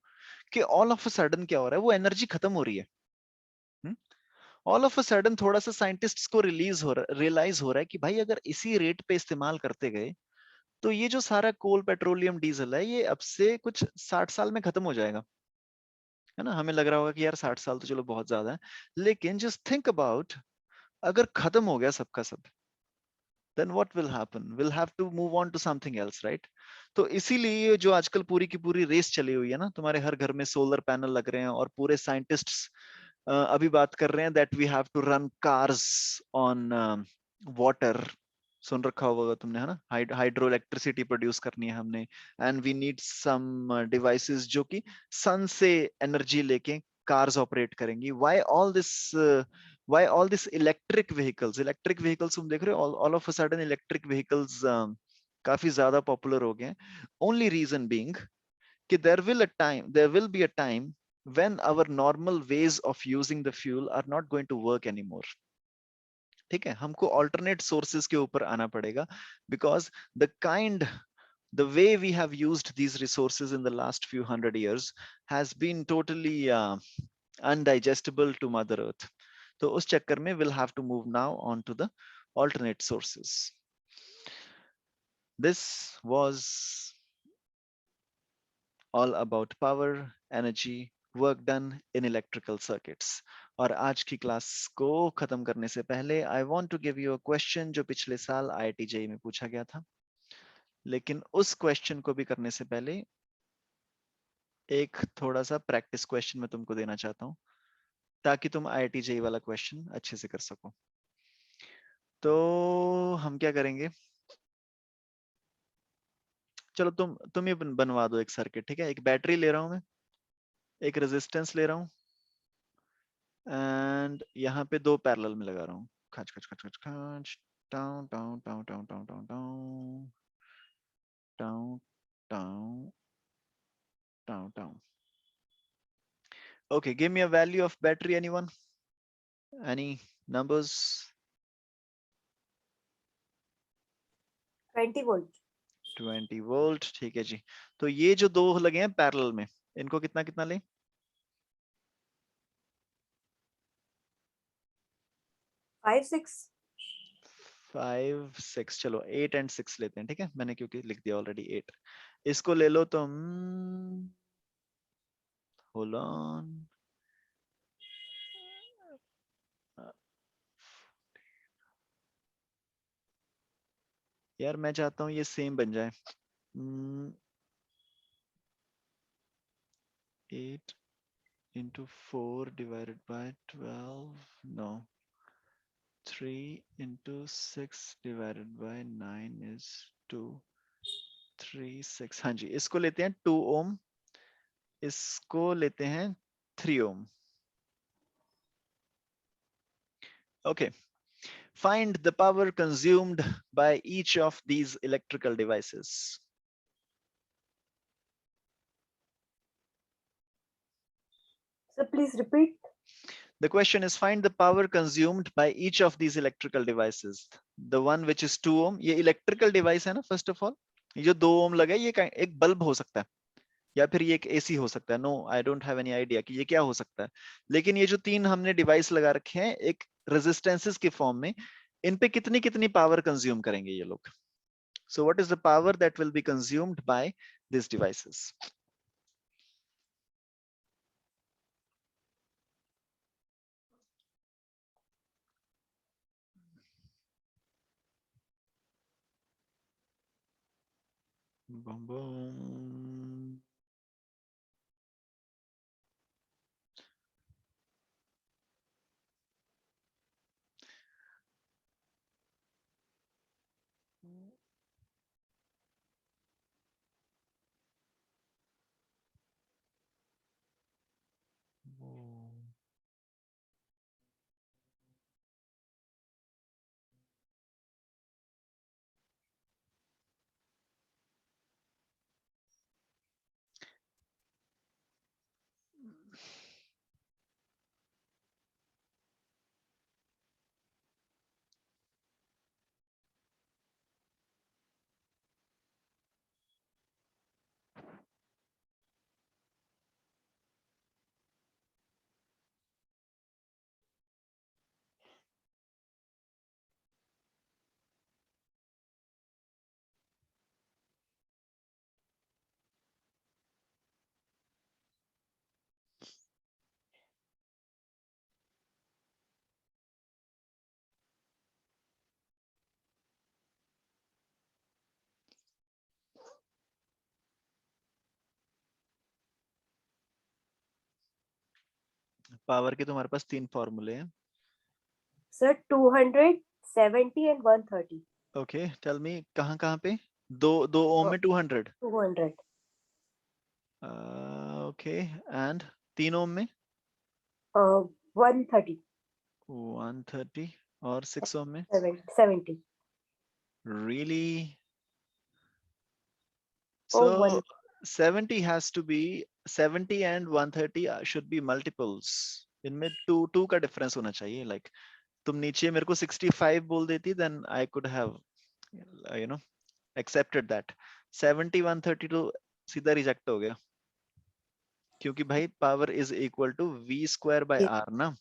कि ऑल ऑफ अ सडन क्या हो रहा है, वो एनर्जी खत्म हो रही है. ऑल ऑफ अ सडन थोड़ा सा साइंटिस्ट्स को रियलाइज हो रहा है कि भाई अगर इसी रेट पे इस्तेमाल करते गए, तो ये जो सारा कोल, पेट्रोलियम, डीजल है, ये अब से कुछ 60 साल में खत्म हो जाएगा. है ना, हमें लग रहा होगा कि यार 60 साल तो चलो बहुत ज्यादा है, लेकिन जस्ट थिंक अबाउट, अगर खत्म हो गया सबका सब, then what will happen? We'll have to move on to something else, right? तो इसीलिए ये जो आजकल पूरी की पूरी रेस चली हुई है ना, तुम्हारे हर घर में सोलर पैनल लग रहे हैं, और पूरे साइंटिस्ट्स अभी बात कर रहे हैं that we have to run cars on water. सुन रखा होगा तुमने, है ना, हाइड्रो इलेक्ट्रिसिटी प्रोड्यूस करनी है हमने, and we need some devices जो कि सन से एनर्जी लेके कार्स ऑपरेट करेंगी. Why all this electric vehicles तुम देख रहे हो, all of a sudden electric vehicles काफी ज्यादा पॉपुलर हो गए हैं. ओनली रीजन बीइंग कि there will be a time when our normal ways of using the fuel are not going to work anymore. ठीक है, हमको alternate sources के ऊपर आना पड़ेगा, because the kind the way we have used these resources in the last few hundred years has been totally undigestible to Mother Earth. तो उस चक्कर में we'll have to move now on to the alternate sources. This was all about power, energy, work done in electrical circuits. और आज की class को खत्म करने से पहले I want to give you a question जो पिछले साल IIT जेईई में पूछा गया था. लेकिन उस क्वेश्चन को भी करने से पहले एक थोड़ा सा प्रैक्टिस क्वेश्चन मैं तुमको देना चाहता हूँ, ताकि तुम IIT जेईई वाला क्वेश्चन अच्छे से कर सको. तो हम क्या करेंगे, चलो तुम ही बनवा दो एक सर्किट. ठीक है, एक बैटरी ले रहा हूं मैं, एक रेजिस्टेंस ले रहा हूँ, एंड यहाँ पे 2 पैरेलल में लगा रहा हूँ. खच खच खच खच खच, tau tau tau tau tau tau tau tau tau tau tau. Okay, give me a value of battery, anyone? Any numbers? 20 volt. 20 volt. ठीक है जी. तो ये जो 2 लगे हैं पैरेलल में, इनको कितना कितना लें? 5 6. 5 6, चलो 8 एंड 6 लेते हैं. ठीक है, मैंने क्योंकि लिख दिया ऑलरेडी 8. इसको ले लो तुम, होल्ड ऑन. यार मैं चाहता हूँ ये सेम बन जाए. 8 into 4 divided by 12. No. 3 into 6 divided by 9 is 2, 3, 6. हाँ जी, इसको लेते हैं 2 ohm, इसको लेते हैं 3 ohm. Okay. Find the power consumed by each of these electrical devices. So please repeat. The question is find the power consumed by each of these electrical devices. The one which is 2 ohm, ये electrical device है ना, first of all. ये जो 2 ohm लगा है, ये एक bulb हो सकता है या फिर ये एक एसी हो सकता है. No, I don't have any idea कि ये क्या हो सकता है. लेकिन ये जो 3 हमने डिवाइस लगा रखे हैं एक रेजिस्टेंसेस के फॉर्म में, इन पे कितनी कितनी पावर कंज्यूम करेंगे ये लोग. So what is the power that will be consumed by this devices. Boom, boom. Power के तुम्हारे पास 3 फॉर्मूले हैं. Sir, 270 and 130. Okay, tell me कहां कहां पे. 2 ओम में 200. 200. ओके, एंड 3 ओम में 130. 130 और 6 ohm में 70. really. Oh, So one. 70 has to be 70 and 130 should be multiples. इनमें 2 का डिफरेंस होना चाहिए. like तुम नीचे मेरे को 65 बोल देती, then I could have accepted that. 70 130 तो सीधा रिजेक्ट हो गया, क्योंकि भाई power is equal to v square by Yes. r ना.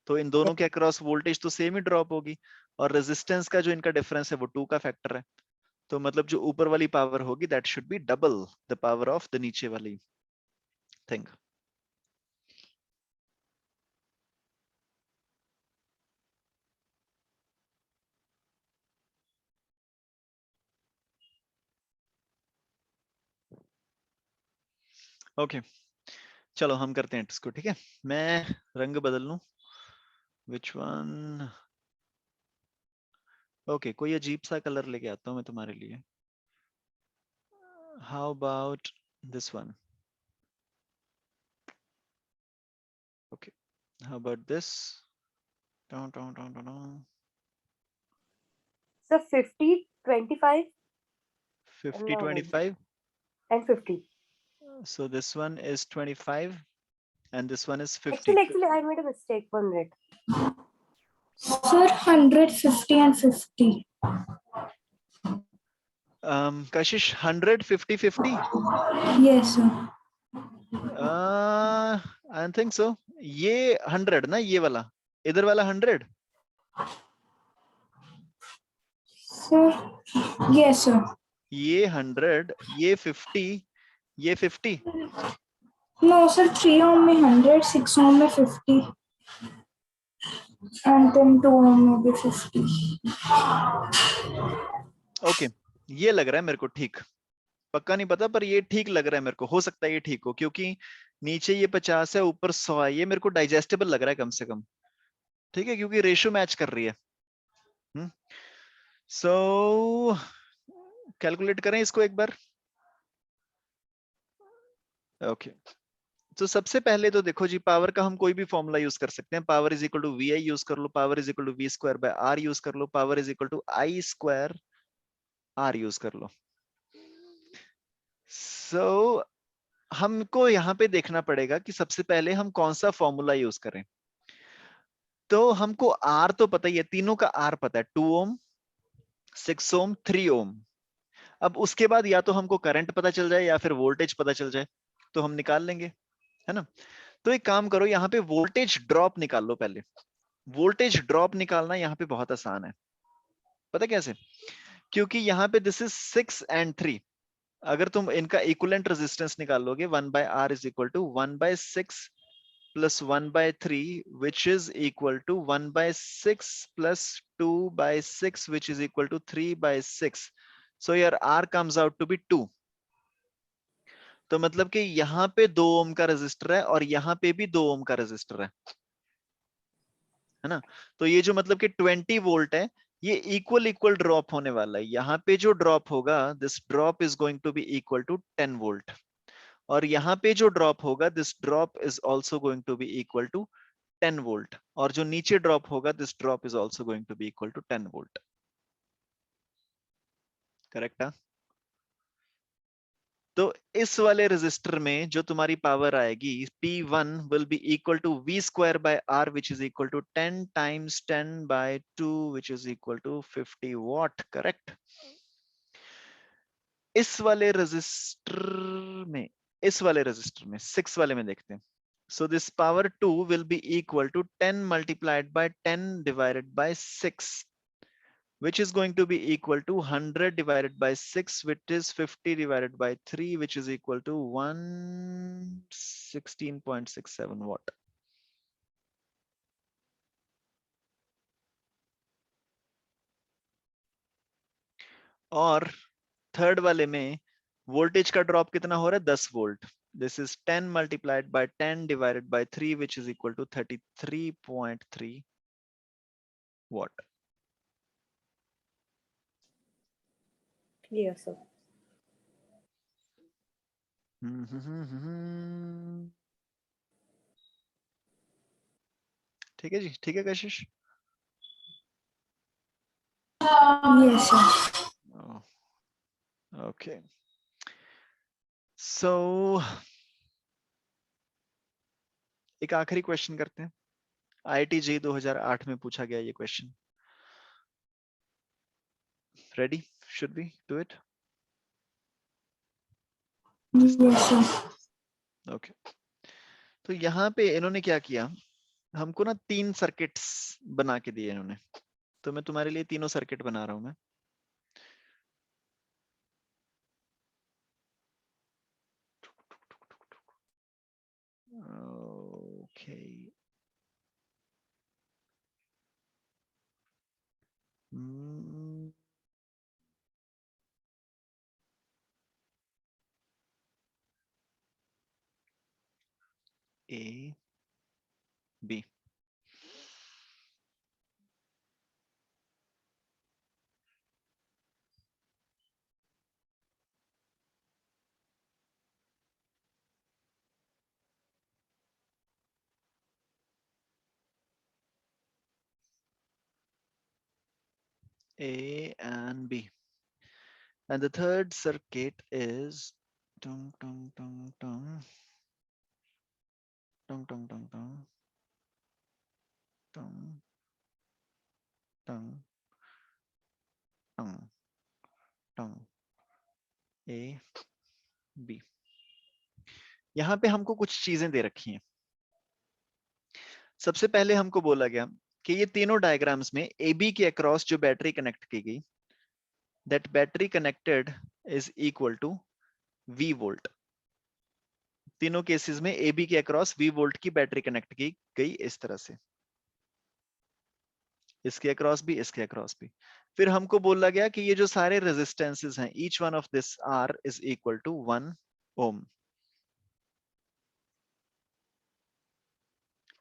तो इन दोनों के अक्रॉस वोल्टेज तो सेम ही ड्रॉप होगी, और रेजिस्टेंस का जो इनका डिफरेंस है वो 2 का फैक्टर है. तो मतलब जो ऊपर वाली पावर होगी that should be double the power of the नीचे वाली थिंग. ओके, चलो हम करते हैं इसको. ठीक है, मैं रंग बदल लूं. Which one. ओके, कोई अजीब सा कलर लेके आता हूं मैं तुम्हारे लिए. How about this one. Okay, how about this. So 50, 25 50 25. and 50. So this one is 25 and this one is 50. Actually, I made a mistake. 1 minute. Sir, 150 and 50. Kashish, 100 50 50. Yes, sir. I think so. ये 100 ना, ये वाला इधर वाला 100. Sir, yes, sir. ये 100, ये 50, ये 50. No, sir, 3 ohm में 100, 6 ohm में 50. And then 2 ohm में भी 50. ओके, ये लग रहा है मेरे को ठीक. पक्का नहीं पता, पर ये ठीक लग रहा है मेरे को. हो सकता है ये ठीक हो, क्योंकि नीचे ये 50 है, ऊपर 100 है, ये मेरे को डाइजेस्टेबल लग रहा है कम से कम, ठीक है, क्योंकि रेशियो मैच कर रही है। सो कैलकुलेट करें इसको एक बार। ओके, तो सबसे पहले तो देखो जी, पावर का हम कोई भी फॉर्मूला यूज कर सकते हैं। Power is equal to V I use कर लो, power is equal to V square by R use कर लो, power is equal to I square R use कर लो। सो हमको यहाँ पे देखना पड़ेगा कि सबसे पहले हम कौन सा फॉर्मूला यूज करें। तो हमको आर तो पता ही है, तीनों का आर पता है, 2 ओम, 6 ओम, 3 ओम। अब उसके बाद या तो हमको करंट पता चल जाए या फिर वोल्टेज पता चल जाए, तो हम निकाल लेंगे, है ना। तो एक काम करो, यहाँ पे वोल्टेज ड्रॉप निकाल लो पहले। वोल्टेज ड्रॉप निकालना यहाँ पे बहुत आसान है, पता कैसे? क्योंकि यहाँ पे दिस इज 6 एंड 3। अगर तुम इनका इक्विवेलेंट रेजिस्टेंस निकाल लोगे, 1 by r is equal to 1 by 6 plus 1 by 3, which is equal to 1 by 6 plus 2 by 6, which is equal to 3 by 6. So your r comes out to be 2. तो मतलब कि यहाँ पे 2 ओम का रेजिस्टर है और यहाँ पे भी 2 ओम का रेजिस्टर है ना। तो ये जो मतलब कि 20 वोल्ट है, ये इक्वल इक्वल ड्रॉप होने वाला है। यहाँ पे जो ड्रॉप होगा, this drop is going to be equal to 10 volt, और यहाँ पे जो ड्रॉप होगा, this drop is also going to be equal to 10 volt, और जो नीचे ड्रॉप होगा, this drop is also going to be equal to 10 volt. Correct है? तो इस वाले रेजिस्टर में जो तुम्हारी पावर आएगी, P1 will be equal to V square by R, which is equal to 10 times 10 by 2, which is equal to 50 watt. Correct? इस वाले रेजिस्टर में 6 वाले में देखते हैं। So this power 2 will be equal to 10 multiplied by 10 divided by 6, which is going to be equal to 100 divided by 6, which is 50 divided by 3, which is equal to 116.67 watt. और third वाले में voltage का drop कितना हो रहा है? 10 volt. This is 10 multiplied by 10 divided by 3, which is equal to 33.3 watt. Clear, sir. ठीक है जी, ठीक है कशिश? Yes, sir. Okay. So एक आखिरी क्वेश्चन करते हैं। IIT JEE 2008 में पूछा गया ये question. Ready? Should we do it? Yes, sir. Okay. तो यहाँ पे इन्होंने क्या किया, हमको ना 3 सर्किट्स बना के दिए इन्होंने, तो मैं तुम्हारे लिए तीनों सर्किट बना रहा हूं मैं। Okay. A B। A and B, and the third circuit is tung tung tung tung tung tung tung tung tung tung tung tung A B। यहाँ पे हमको कुछ चीजें दे रखी हैं। सबसे पहले हमको बोला गया कि ये तीनों डायग्राम्स में AB के अक्रॉस जो बैटरी कनेक्ट की गई, that battery connected is equal to V volt. तीनों केसेस में AB के अक्रॉस V वोल्ट की बैटरी कनेक्ट की गई इस तरह से, इसके अक्रॉस भी, इसके अक्रॉस भी। फिर हमको बोला गया कि ये जो सारे रेजिस्टेंसेस हैं, each one of this R is equal to 1 ओम।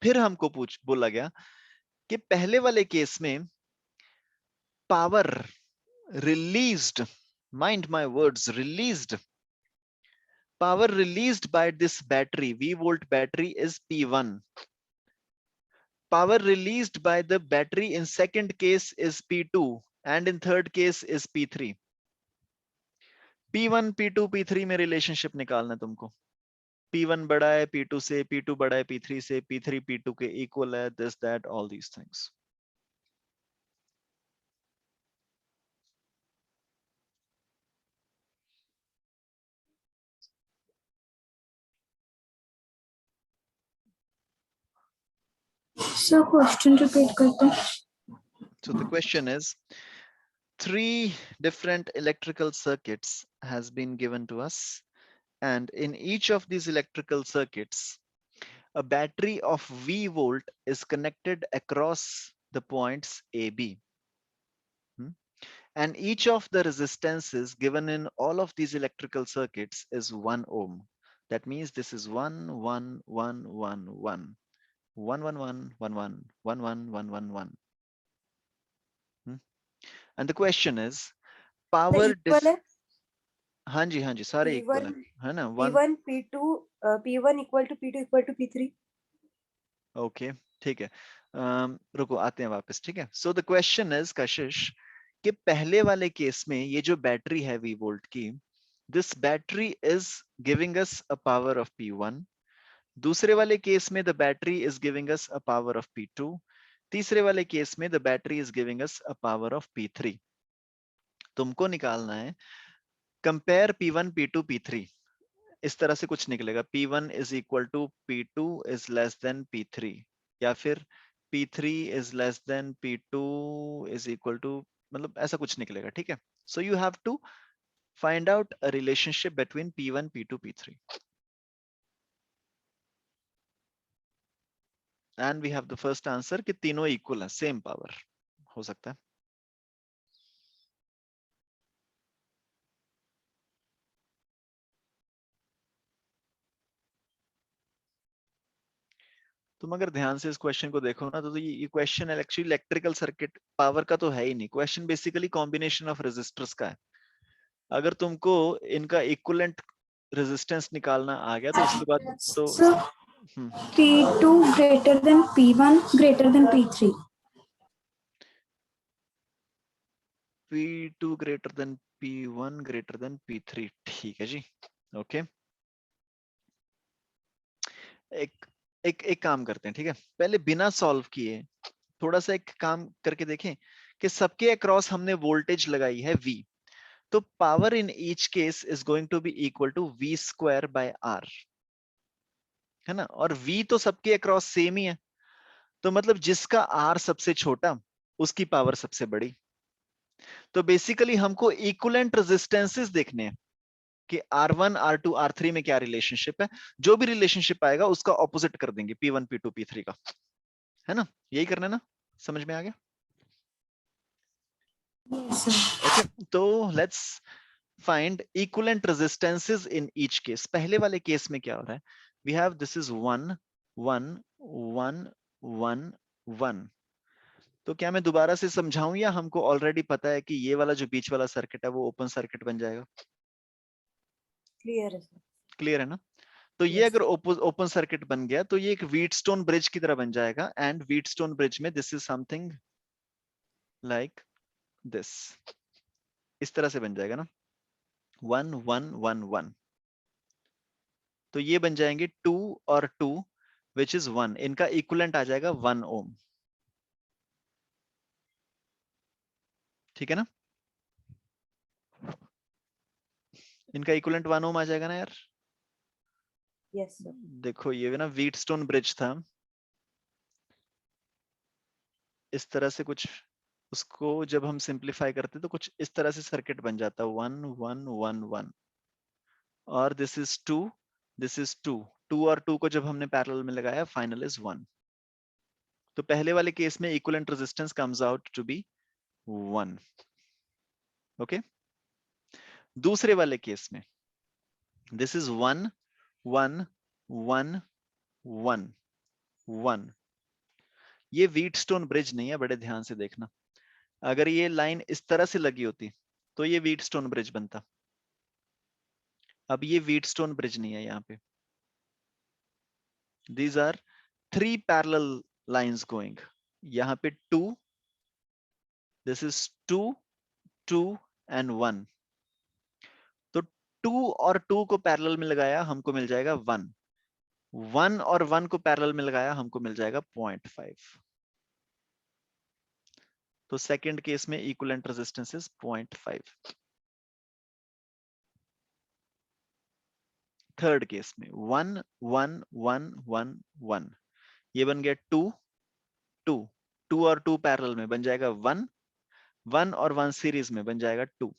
फिर हमको बोला गया कि पहले वाले केस में power released, mind my words, released, power released by this battery, V volt battery, is P1. Power released by the battery in second case is P2 and in third case is P3. P1 P2 P3 में relationship निकालना है तुमको. P1 बड़ा है P2 से, P2 बड़ा है P3 से, P3 P2 के इक्वल है, this that all these things. Sir question repeat करते हैं. So the question is, 3 different electrical circuits has been given to us, and in each of these electrical circuits a battery of V volt is connected across the points A, B. And each of the resistances given in all of these electrical circuits is 1 ohm. That means this is 1, 1, 1, 1, 1. 1, 1, 1, 1, 1, 1, 1, 1, 1, 1. And the question is, power equal है हाँ जी सारे equal है ना. P1 P2 P1 equal to P2 equal to P3. Okay ठीक है. रुको आते हैं वापस. ठीक है. सो द क्वेश्चन इज कशिश कि पहले वाले केस में ये जो बैटरी है V वोल्ट की, this battery is giving us a power of P1. दूसरे वाले केस में the battery is giving us a power of P2. तीसरे वाले केस में the battery is giving us a power of P3. तुमको निकालना है कंपेयर P1 P2 P3. इस तरह से कुछ निकलेगा, P1 is equal to P2 is less than P3, या फिर P3 is less than P2 is equal to, मतलब ऐसा कुछ निकलेगा. ठीक है. So you have to find out a relationship between P1 P2 P3 and we have the first answer कि तीनों इक्वल है, सेम पावर हो सकता है. तुम अगर ध्यान से इस क्वेश्चन को देखो ना, तो ये question actually electrical circuit power का तो है ही नहीं. Question basically combination of resistors का है. अगर तुमको इनका इक्विवेलेंट रेजिस्टेंस निकालना आ गया तो उसके बाद तो sir P2 greater than P1 greater than P3. P2 greater than P1 greater than P3. ठीक है जी. ओके. एक एक एक काम करते हैं. ठीक है. पहले बिना सॉल्व किए थोड़ा सा एक काम करके देखें कि सबके अक्रॉस हमने वोल्टेज लगाई है V. तो power in each case is going to be equal to V square by R, है ना. और V तो सबके अक्रॉस सेम ही है, तो मतलब जिसका R सबसे छोटा उसकी पावर सबसे बड़ी. तो बेसिकली हमको इक्विवेलेंट रेजिस्टेंसेस देखने हैं कि R1 R2 R3 में क्या रिलेशनशिप है. जो भी रिलेशनशिप आएगा उसका ऑपोजिट कर देंगे P1 P2 P3 का, है ना. यही करना है ना, समझ में आ गया. Yes, sir. ओके. तो let's find equivalent resistances in each case. पहले वाले केस में क्या हो रहा है, वी हैव दिस इज 1 1 1 1 1. तो क्या मैं दोबारा से समझाऊं या हमको ऑलरेडी पता है कि ये वाला जो बीच वाला सर्किट है वो ओपन सर्किट बन जाएगा. क्लियर है सर. क्लियर है ना. तो ये Yes. अगर ओपन सर्किट बन गया तो ये एक व्हीटस्टोन ब्रिज की तरह बन जाएगा. एंड व्हीटस्टोन ब्रिज में this is something like this, इस तरह से बन जाएगा ना. 1 1 1 1. तो ये बन जाएंगे 2 और 2 विच इज 1. इनका इक्विवेलेंट आ जाएगा 1 ओम. ठीक है ना. इनका इक्विवेलेंट 1 ओम आ जाएगा ना यार. Yes sir. देखो ये ना व्हीटस्टोन ब्रिज था, इस तरह से कुछ, उसको जब हम सिंप्लीफाई करते तो कुछ इस तरह से सर्किट बन जाता 1 1 1 1. और दिस इज 2, दिस इज 2. 2 और 2 को जब हमने पैरेलल में लगाया फाइनल इज 1. तो पहले वाले केस में equivalent resistance comes out to be 1. Okay. दूसरे वाले केस में दिस इज 1 1 1 1. 1। ये व्हीटस्टोन ब्रिज नहीं है, बड़े ध्यान से देखना। अगर ये लाइन इस तरह से लगी होती तो ये व्हीटस्टोन ब्रिज बनता। अब ये व्हीटस्टोन ब्रिज नहीं है यहाँ पे। These are 3 parallel lines going. यहाँ पे 2, this is 2, 2 and 1. तो 2 और 2 को पैरेलल में लगाया हमको मिल जाएगा 1। 1 और 1 को पैरेलल में लगाया हमको मिल जाएगा 0.5। तो सेकंड केस में equivalent resistance is 0.5। Third case में 1 1 1 1 1, ये बन गया 2 2, 2 और 2 पैरेलल में बन जाएगा 1, 1 और 1 सीरीज में बन जाएगा 2।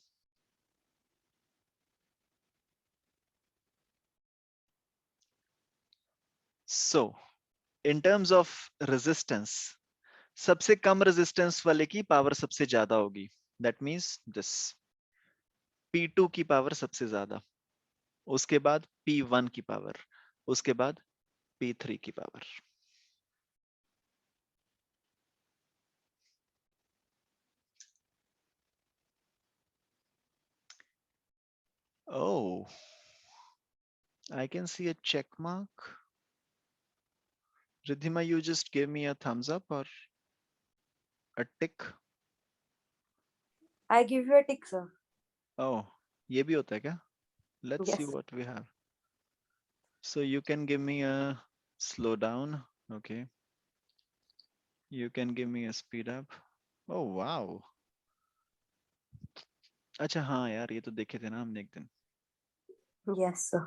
So in terms of resistance, सबसे कम रेजिस्टेंस वाले की पावर सबसे ज्यादा होगी। दैट मींस दिस P2 की पावर सबसे ज्यादा, उसके बाद P1 की पावर, उसके बाद P3 की power. Oh, I can see a check mark. Riddhima, you just give me a thumbs up or a tick. I give you a tick, sir. Oh, ये भी होता है क्या? Let's see Yes. what we have. So you can give me a slow down. Okay. You can give me a speed up. Oh wow. अच्छा हाँ यार, ये तो देखे थे ना हमने एक दिन। Yes, sir.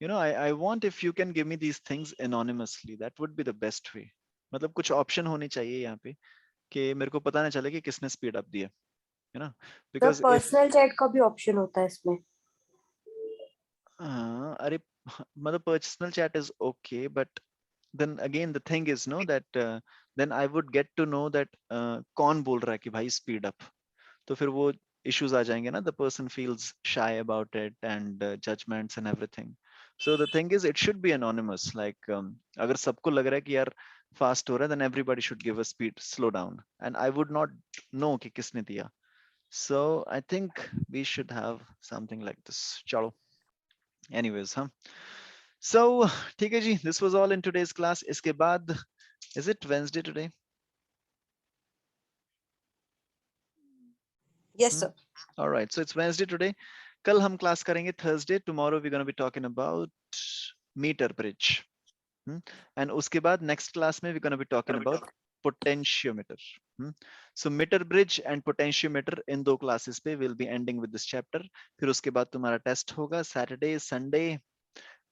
You know, I want if you can give me these things anonymously. That would be the best way. मतलब कुछ ऑप्शन होनी चाहिए यहाँ पे कि मेरे को पता ना चले कि किसने स्पीड अप दिया, है ना? तो Because if पर्सनल चैट का भी ऑप्शन होता है इसमें। अरे मतलब personal chat is okay, but then again the thing is no that then I would get to know that कौन बोल रहा है कि भाई स्पीड अप, तो फिर वो issues आ जाएंगे ना, the person feels shy about it and judgments and everything. So the thing is it should be anonymous, like अगर सबको लग रहा है कि यार फास्ट हो रहा है then everybody should give a speed slow down and I would not know कि किसने दिया. So I think we should have something like this. चलो anyways हाँ, so ठीक है जी, this was all in today's class. इसके बाद is it Wednesday today? Yes, sir. All right, so it's Wednesday today. कल हम क्लास करेंगे Thursday. Tomorrow we're going to be talking about meter bridge. And उसके बाद next class में we're going to be talking about potentiometer. So meter bridge and potentiometer इन दो classes पे we'll be ending with this chapter. फिर उसके बाद तुम्हारा test होगा Saturday, Sunday.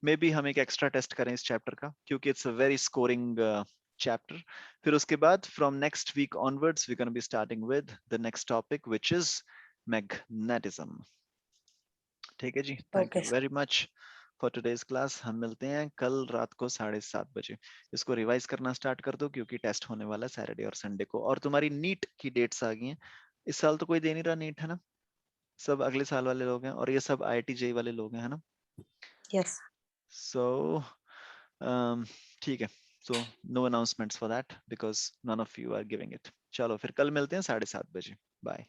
Maybe हम एक extra test करें इस chapter का क्योंकि it's a very scoring chapter. फिर उसके बाद from next week onwards we're going to be starting with the next topic which is magnetism. ठीक है जी, thank you Okay, very much for today's class. हम मिलते हैं कल रात को 7:30 बजे। इसको रिवाइज करना स्टार्ट कर दो क्योंकि टेस्ट होने वाला है सैटरडे और संडे को। और तुम्हारी नीट की डेट्स आ गई हैं। इस साल तो कोई दे नहीं रहा नीट, है ना? सब अगले साल वाले लोग हैं और ये सब IIT JEE वाले लोग हैं, है ना? yes. So ठीक है, so no announcements for that because none of you are giving it. चलो फिर कल मिलते हैं 7:30 बजे। बाय।